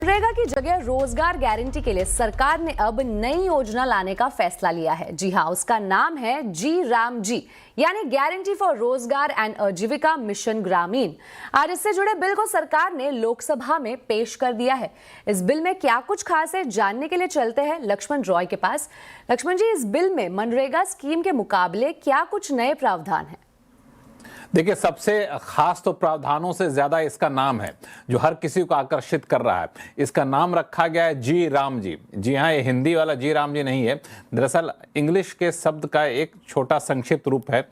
मनरेगा की जगह रोजगार गारंटी के लिए सरकार ने अब नई योजना लाने का फैसला लिया है। जी हां, उसका नाम है जी राम जी, यानी गारंटी फॉर रोजगार एंड आजीविका मिशन ग्रामीण। आज इससे जुड़े बिल को सरकार ने लोकसभा में पेश कर दिया है। इस बिल में क्या कुछ खास है, जानने के लिए चलते हैं लक्ष्मण रॉय के पास। लक्ष्मण जी, इस बिल में मनरेगा स्कीम के मुकाबले क्या कुछ नए प्रावधान है? देखिए, सबसे खास तो प्रावधानों से ज्यादा इसका नाम है जो हर किसी को आकर्षित कर रहा है। इसका नाम रखा गया है जी राम जी। जी हाँ, ये हिंदी वाला जी राम जी नहीं है, दरअसल इंग्लिश के शब्द का एक छोटा संक्षिप्त रूप है,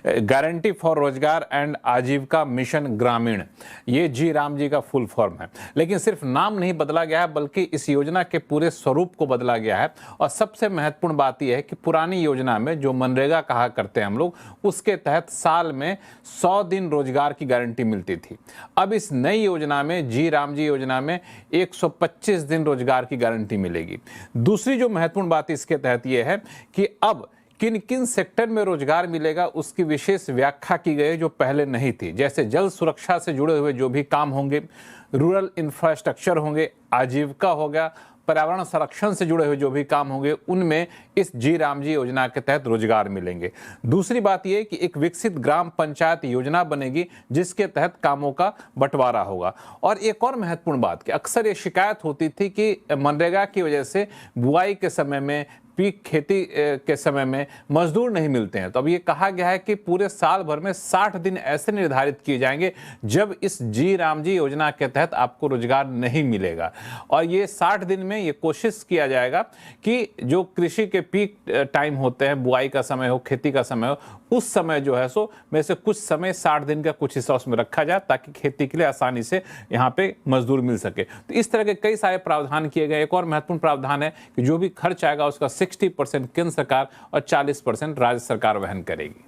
गारंटी फॉर रोजगार एंड आजीविका मिशन ग्रामीण। ये जी राम जी का फुल फॉर्म है। लेकिन सिर्फ नाम नहीं बदला गया है, बल्कि इस योजना के पूरे स्वरूप को बदला गया है। और सबसे महत्वपूर्ण बात यह है कि पुरानी योजना में जो मनरेगा कहा करते हैं हम लोग, उसके तहत साल में 100 दिन रोजगार की गारंटी मिलती थी। अब इस नई योजना में, जी राम जी योजना में, 125 दिन रोजगार की गारंटी मिलेगी। दूसरी जो महत्वपूर्ण बात इसके तहत यह है कि अब किन किन सेक्टर में रोजगार मिलेगा उसकी विशेष व्याख्या की गई जो पहले नहीं थी। जैसे जल सुरक्षा से जुड़े हुए जो भी काम होंगे, रूरल इंफ्रास्ट्रक्चर होंगे, आजीविका होगा, पर्यावरण संरक्षण से जुड़े हुए जो भी काम होंगे, उनमें इस जी राम जी योजना के तहत रोजगार मिलेंगे। दूसरी बात यह कि एक विकसित ग्राम पंचायत योजना बनेगी जिसके तहत कामों का बंटवारा होगा। और एक और महत्वपूर्ण बात कि अक्सर ये शिकायत होती थी कि मनरेगा की वजह से बुआई के समय में, पीक खेती के समय में मजदूर नहीं मिलते हैं। तो अब ये कहा गया है कि पूरे साल भर में 60 दिन ऐसे निर्धारित किए जाएंगे जब इस जी राम जी योजना के तहत आपको रोजगार नहीं मिलेगा। और ये 60 दिन में ये कोशिश किया जाएगा कि जो कृषि के पीक टाइम होते हैं, बुआई का समय हो, खेती का समय हो, उस समय जो है सो में से कुछ समय 60 दिन का कुछ हिस्सा उसमें रखा जाए ताकि खेती के लिए आसानी से यहाँ पे मजदूर मिल सके। तो इस तरह के कई सारे प्रावधान किए गए। एक और महत्वपूर्ण प्रावधान है कि जो भी खर्च आएगा उसका 60% केंद्र सरकार और 40% राज्य सरकार वहन करेगी।